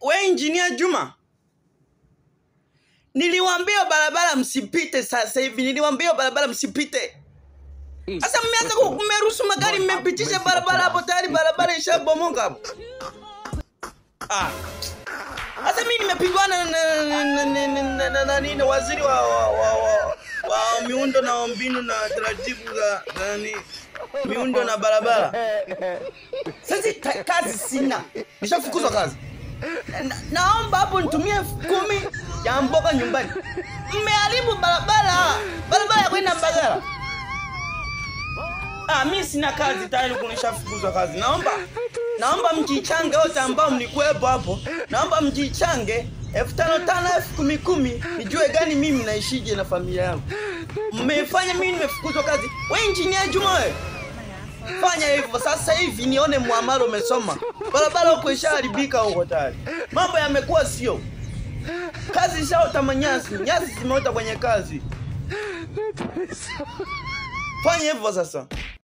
We Engineer Juma, niliwaambia barabara msipite sasa hivi, niliwaambia barabara msipite. Sasa mmeanza kumeruhusu magari mmepitisha barabara hapo, tayari barabara ishabomoka hapo. Sasa mimi nimepigwana na nini waziri wa miundo na mbinu na taratibu za nani miundo na barabara. Sasa kazi sina, nishafukuzwa kazi. Naomba hapo nitumie 10 ya mboga nyumbani. Mmeharibu barabara ya kwenda Mbagala. Mimi sina kazi tayari kunishafukuzwa kazi. Naomba mjichange wote ambao mlikuwepo hapo. Naomba mjichange 5,500 10,000 nijue gani mimi naishije na familia yangu. Mmefanya mimi nimefukuzwa kazi. Wewe Engineer Juma wewe, fanya hivyo sasa hivi nione muamalo umesoma. Barabara huko ishaharibika huko tayari. Mambo yamekuwa sio. Kazi ishaota manyasi, nyasi zimeota kwenye kazi. Fanya hivyo sasa.